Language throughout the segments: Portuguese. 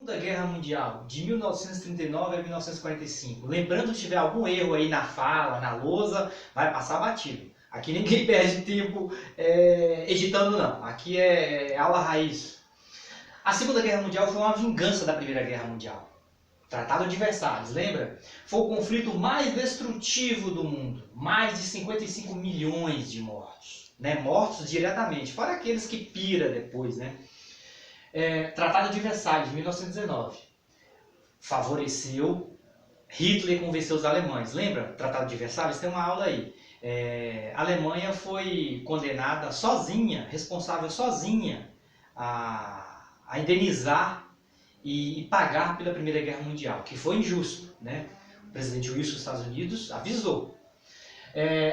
Segunda Guerra Mundial, de 1939 a 1945. Lembrando, se tiver algum erro aí na fala, na lousa, vai passar batido. Aqui ninguém perde tempo editando, não. Aqui é aula raiz. A Segunda Guerra Mundial foi uma vingança da Primeira Guerra Mundial. Tratado de Versalhes, lembra? Foi o conflito mais destrutivo do mundo. Mais de 55 milhões de mortos. Né? Mortos diretamente, fora aqueles que pira depois, né? Tratado de Versalhes, de 1919. Favoreceu, Hitler convenceu os alemães. Lembra? Tratado de Versalhes, tem uma aula aí. A Alemanha foi condenada sozinha, responsável sozinha, a indenizar e pagar pela Primeira Guerra Mundial, que foi injusto, né? O presidente Wilson dos Estados Unidos avisou.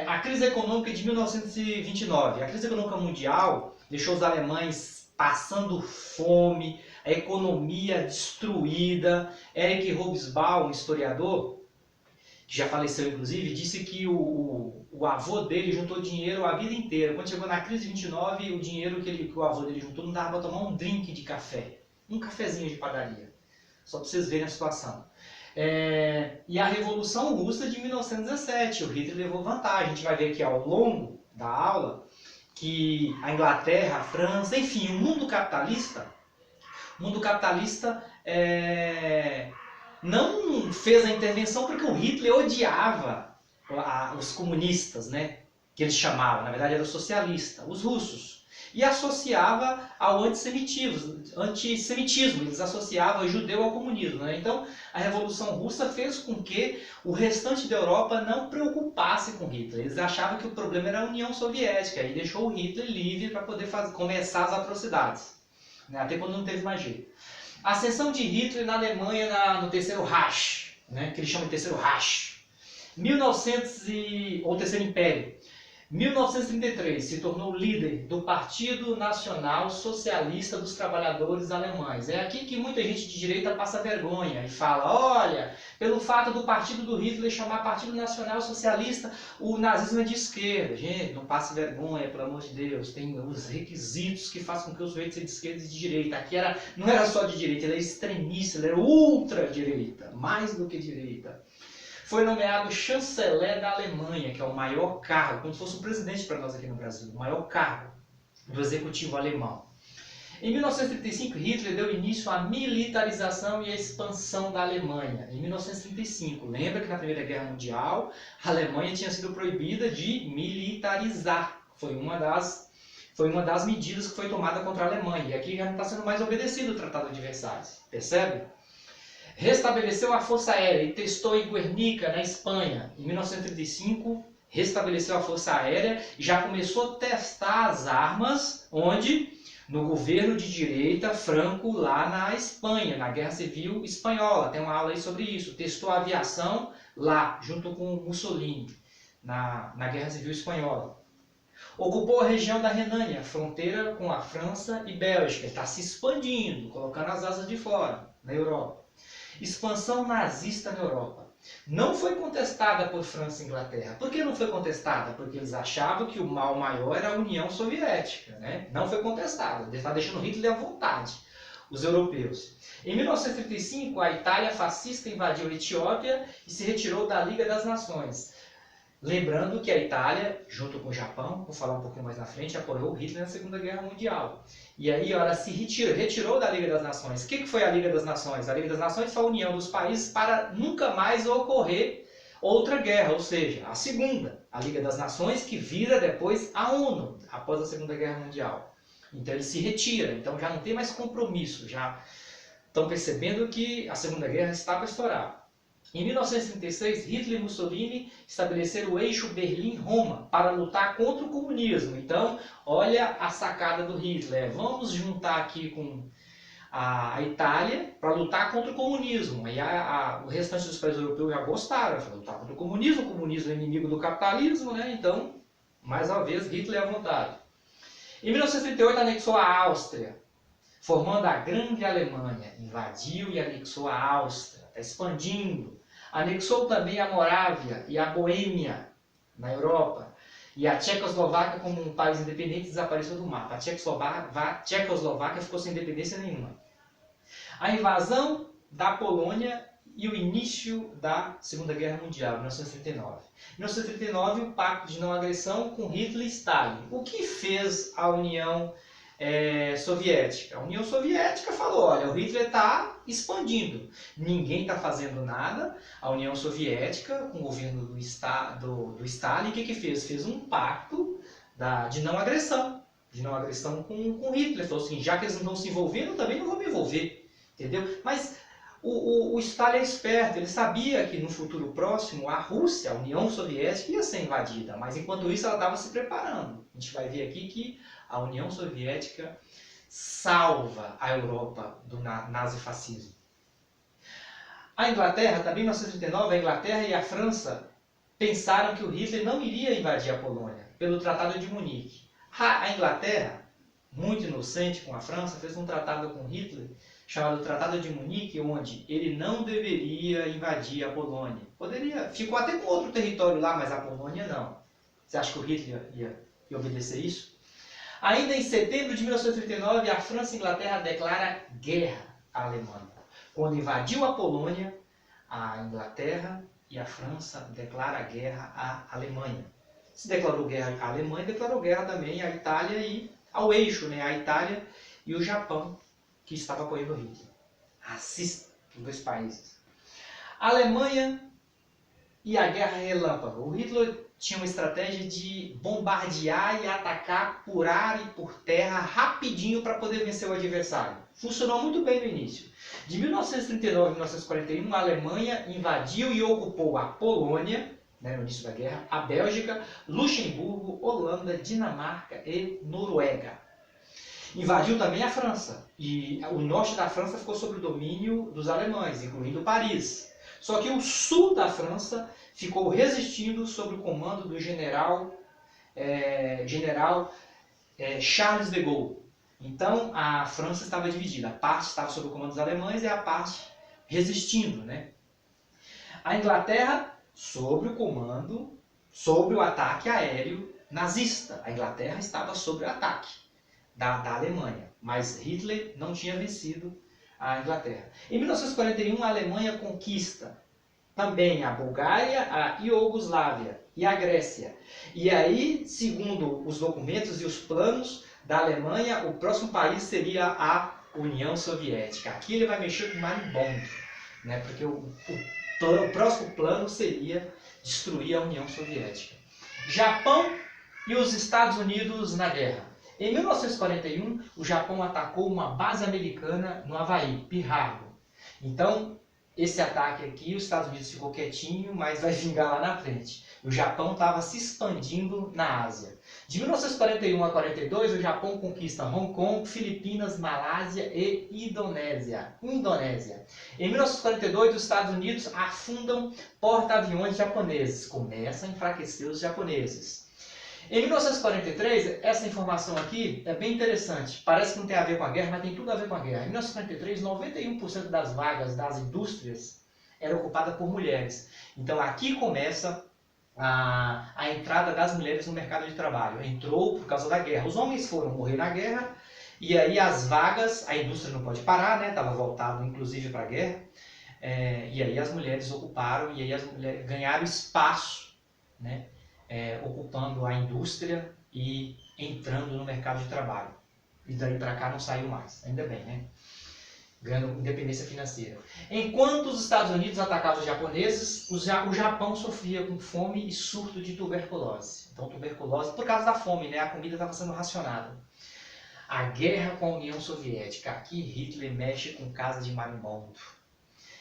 A crise econômica de 1929, a crise econômica mundial deixou os alemães passando fome, a economia destruída. Eric Hobsbawm, um historiador, que já faleceu inclusive, disse que o avô dele juntou dinheiro a vida inteira. Quando chegou na crise de 29, o dinheiro que o avô dele juntou não dava para tomar um drink de café, um cafezinho de padaria. Só para vocês verem a situação. E a Revolução Russa de 1917, o Hitler levou vantagem. A gente vai ver aqui ao longo da aula que a Inglaterra, a França, enfim, o mundo capitalista não fez a intervenção porque o Hitler odiava os comunistas, né? Que eles chamavam, na verdade era o socialista, os russos. E associava ao antissemitismo, eles associavam o judeu ao comunismo. Né? Então, a Revolução Russa fez com que o restante da Europa não preocupasse com Hitler. Eles achavam que o problema era a União Soviética e deixou o Hitler livre para poder começar as atrocidades, né? Até quando não teve mais jeito. A ascensão de Hitler na Alemanha no Terceiro Reich, né? Que eles chamam de Terceiro Reich, ou Terceiro Império. 1933, se tornou líder do Partido Nacional Socialista dos Trabalhadores Alemães. É aqui que muita gente de direita passa vergonha e fala, olha, pelo fato do partido do Hitler chamar Partido Nacional Socialista, o nazismo é de esquerda. Gente, não passe vergonha, pelo amor de Deus. Tem os requisitos que fazem com que os sujeitos sejam de esquerda e de direita. Aqui não era só de direita, ele era extremista, ele era ultra-direita, mais do que direita. Foi nomeado chanceler da Alemanha, que é o maior cargo, como se fosse um presidente para nós aqui no Brasil, o maior cargo do executivo alemão. Em 1935, Hitler deu início à militarização e à expansão da Alemanha. Em 1935, lembra que na Primeira Guerra Mundial, a Alemanha tinha sido proibida de militarizar. Foi uma das medidas que foi tomada contra a Alemanha. E aqui já não está sendo mais obedecido o Tratado de Versalhes, percebe? Restabeleceu a Força Aérea e testou em Guernica, na Espanha. Em 1935, restabeleceu a Força Aérea e já começou a testar as armas, onde? No governo de direita Franco, lá na Espanha, na Guerra Civil Espanhola. Tem uma aula aí sobre isso. Testou a aviação lá, junto com Mussolini, na Guerra Civil Espanhola. Ocupou a região da Renânia, fronteira com a França e Bélgica. Está se expandindo, colocando as asas de fora, na Europa. Expansão nazista na Europa. Não foi contestada por França e Inglaterra. Por que não foi contestada? Porque eles achavam que o mal maior era a União Soviética. Né? Não foi contestada. Ele está deixando Hitler à vontade, os europeus. Em 1935, a Itália fascista invadiu a Etiópia e se retirou da Liga das Nações. Lembrando que a Itália, junto com o Japão, vou falar um pouquinho mais na frente, apoiou Hitler na Segunda Guerra Mundial. E aí ela se retirou da Liga das Nações. O que foi a Liga das Nações? A Liga das Nações foi a união dos países para nunca mais ocorrer outra guerra, ou seja, a segunda. A Liga das Nações que vira depois a ONU, após a Segunda Guerra Mundial. Então ele se retira, então já não tem mais compromisso, já estão percebendo que a Segunda Guerra está para estourar. Em 1936, Hitler e Mussolini estabeleceram o eixo Berlim-Roma para lutar contra o comunismo. Então, olha a sacada do Hitler. Vamos juntar aqui com a Itália para lutar contra o comunismo. E o restante dos países europeus já gostaram. Para lutar contra o comunismo é inimigo do capitalismo, né? Então, mais uma vez, Hitler à vontade. Em 1938, anexou a Áustria, formando a Grande Alemanha. Invadiu e anexou a Áustria. Está expandindo. Anexou também a Morávia e a Boêmia, na Europa. E a Tchecoslováquia, como um país independente, desapareceu do mapa. A Tchecoslováquia ficou sem independência nenhuma. A invasão da Polônia e o início da Segunda Guerra Mundial, 1939. Em 1939, o Pacto de Não Agressão com Hitler e Stalin. O que fez a União Soviética? A União Soviética falou, olha, o Hitler está expandindo, ninguém está fazendo nada. A União Soviética, com o governo do Stalin, o que fez? Fez um pacto de não agressão com Hitler. Falou assim, já que eles não estão se envolvendo, eu também não vou me envolver. Entendeu? Mas o Stalin é esperto, ele sabia que no futuro próximo a Rússia, a União Soviética, ia ser invadida, mas enquanto isso ela estava se preparando. A gente vai ver aqui que a União Soviética salva a Europa do nazifascismo. A Inglaterra, também em 1939, a Inglaterra e a França pensaram que o Hitler não iria invadir a Polônia, pelo Tratado de Munique. A Inglaterra, muito inocente com a França, fez um tratado com Hitler, chamado Tratado de Munique, onde ele não deveria invadir a Polônia. Ficou até com outro território lá, mas a Polônia não. Você acha que o Hitler ia obedecer isso? Ainda em setembro de 1939, a França e a Inglaterra declaram guerra à Alemanha. Quando invadiu a Polônia, a Inglaterra e a França declaram guerra à Alemanha. Se declarou guerra à Alemanha, declarou guerra também à Itália e ao eixo, né? A Itália e o Japão, que estava apoiando Hitler. Racista, os dois países. A Alemanha e a Guerra Relâmpago. O Hitler tinha uma estratégia de bombardear e atacar por ar e por terra rapidinho para poder vencer o adversário. Funcionou muito bem no início. De 1939 a 1941, a Alemanha invadiu e ocupou a Polônia, no início da guerra, a Bélgica, Luxemburgo, Holanda, Dinamarca e Noruega. Invadiu também a França, e o norte da França ficou sob o domínio dos alemães, incluindo Paris. Só que o sul da França ficou resistindo sob o comando do general Charles de Gaulle. Então a França estava dividida, a parte estava sob o comando dos alemães e a parte resistindo, né? A Inglaterra sob o ataque aéreo nazista. A Inglaterra estava sob o ataque da Alemanha, mas Hitler não tinha vencido a Inglaterra. Em 1941, a Alemanha conquista também a Bulgária, a Iugoslávia e a Grécia. E aí, segundo os documentos e os planos da Alemanha, o próximo país seria a União Soviética. Aqui ele vai mexer com marimbondo, né? Porque o próximo plano seria destruir a União Soviética. Japão e os Estados Unidos na guerra. Em 1941, o Japão atacou uma base americana no Havaí, Pearl Harbor. Então, esse ataque aqui, os Estados Unidos ficou quietinho, mas vai vingar lá na frente. O Japão estava se expandindo na Ásia. De 1941 a 1942, o Japão conquista Hong Kong, Filipinas, Malásia e Indonésia. Em 1942, os Estados Unidos afundam porta-aviões japoneses. Começa a enfraquecer os japoneses. Em 1943, essa informação aqui é bem interessante. Parece que não tem a ver com a guerra, mas tem tudo a ver com a guerra. Em 1943, 91% das vagas das indústrias eram ocupadas por mulheres. Então aqui começa a entrada das mulheres no mercado de trabalho. Entrou por causa da guerra. Os homens foram morrer na guerra e aí as vagas, a indústria não pode parar, né? Estava voltado inclusive para a guerra. E aí as mulheres ocuparam e aí as mulheres ganharam espaço, né? Ocupando a indústria e entrando no mercado de trabalho. E daí para cá não saiu mais, ainda bem, né? Ganhando independência financeira. Enquanto os Estados Unidos atacavam os japoneses, o Japão sofria com fome e surto de tuberculose. Então tuberculose por causa da fome, né? A comida estava sendo racionada. A guerra com a União Soviética. Aqui Hitler mexe com casa de marimbondo.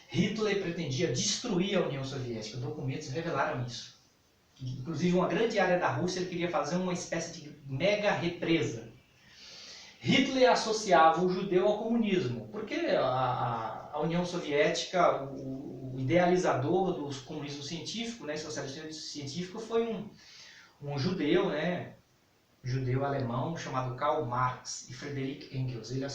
Hitler pretendia destruir a União Soviética. Documentos revelaram isso. Inclusive, uma grande área da Rússia ele queria fazer uma espécie de mega represa. Hitler associava o judeu ao comunismo, porque a União Soviética, o idealizador do comunismo científico, né, socialismo científico, foi um judeu, né, judeu alemão chamado Karl Marx e Friedrich Engels. Ele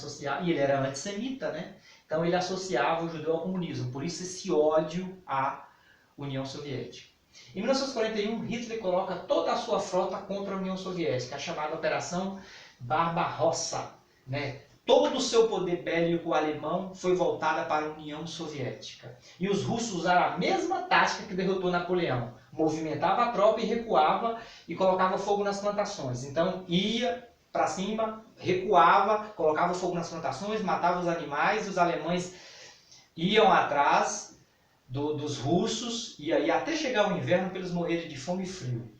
era antissemita, né? Então ele associava o judeu ao comunismo, por isso esse ódio à União Soviética. Em 1941, Hitler coloca toda a sua frota contra a União Soviética, a chamada Operação Barbarossa, né? todo o seu poder bélico alemão foi voltado para a União Soviética. E os russos usaram a mesma tática que derrotou Napoleão. Movimentava a tropa e recuava e colocava fogo nas plantações. Então ia para cima, recuava, colocava fogo nas plantações, matava os animais, e os alemães iam atrás dos russos, e aí até chegar o inverno para eles morrerem de fome e frio.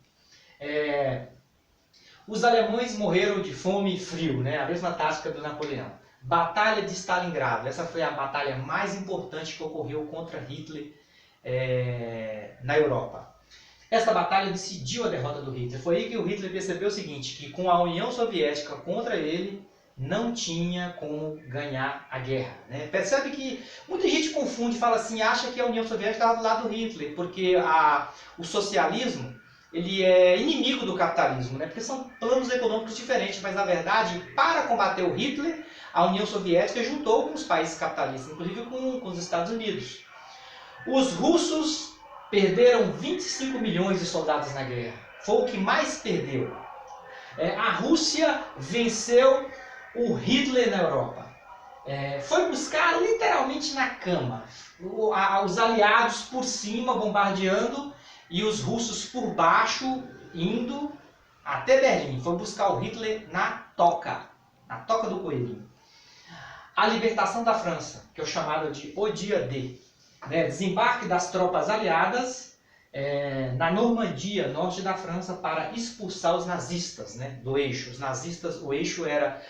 Os alemães morreram de fome e frio, né? A mesma tática do Napoleão. Batalha de Stalingrado, essa foi a batalha mais importante que ocorreu contra Hitler na Europa. Essa batalha decidiu a derrota do Hitler. Foi aí que o Hitler percebeu o seguinte, que com a União Soviética contra ele, não tinha como ganhar a guerra. Né? Percebe que muita gente confunde, fala assim, acha que a União Soviética estava do lado do Hitler, porque o socialismo ele é inimigo do capitalismo, né? Porque são planos econômicos diferentes, mas na verdade, para combater o Hitler, a União Soviética juntou com os países capitalistas, inclusive com os Estados Unidos. Os russos perderam 25 milhões de soldados na guerra. Foi o que mais perdeu. A Rússia venceu o Hitler na Europa. Foi buscar literalmente na cama. Os aliados por cima bombardeando e os russos por baixo indo até Berlim. Foi buscar o Hitler na toca do coelhinho. A libertação da França, que é o chamado de O Dia D. Desembarque das tropas aliadas na Normandia, norte da França, para expulsar os nazistas do eixo. Os nazistas, o eixo era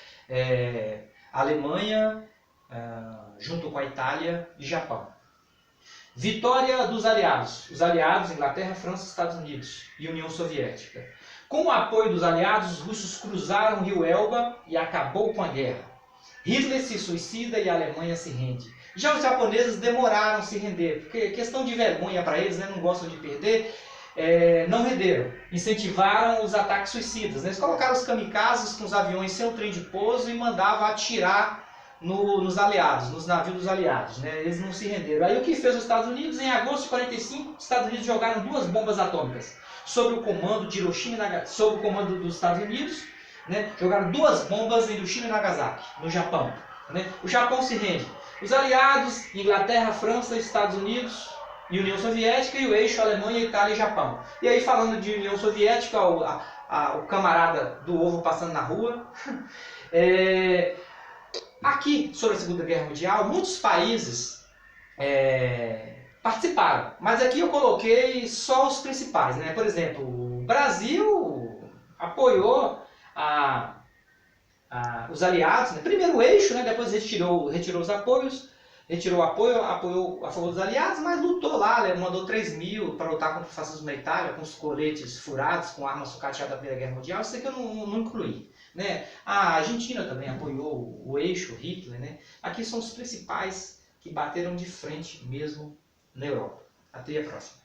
a Alemanha, junto com a Itália e Japão. Vitória dos aliados. Os aliados, Inglaterra, França, Estados Unidos e União Soviética. Com o apoio dos aliados, os russos cruzaram o rio Elba e acabou com a guerra. Hitler se suicida e a Alemanha se rende. Já os japoneses demoraram a se render, porque questão de vergonha para eles, não gostam de perder, não renderam. Incentivaram os ataques suicidas. Eles colocaram os kamikazes com os aviões sem o trem de pouso e mandavam atirar nos aliados, nos navios dos aliados. Eles não se renderam. Aí o que fez os Estados Unidos? Em agosto de 1945, os Estados Unidos jogaram 2 bombas atômicas sob o comando de Hiroshima e Nagasaki, sob o comando dos Estados Unidos. Jogaram 2 bombas em Hiroshima e Nagasaki, no Japão. O Japão se rende. Os aliados, Inglaterra, França, Estados Unidos e União Soviética, e o eixo Alemanha, Itália e Japão. E aí, falando de União Soviética, o camarada do ovo passando na rua. Aqui, sobre a Segunda Guerra Mundial, muitos países participaram, mas aqui eu coloquei só os principais. Por exemplo, o Brasil apoiou os aliados, primeiro o eixo, depois retirou os apoios, retirou o apoio, apoiou a favor dos aliados, mas lutou lá, mandou 3 mil para lutar contra o fascismo na Itália, com os coletes furados, com armas sucateadas da Primeira Guerra Mundial. Isso aqui eu não incluí. A Argentina também apoiou o eixo, Hitler. Aqui são os principais que bateram de frente mesmo na Europa. Até a próxima.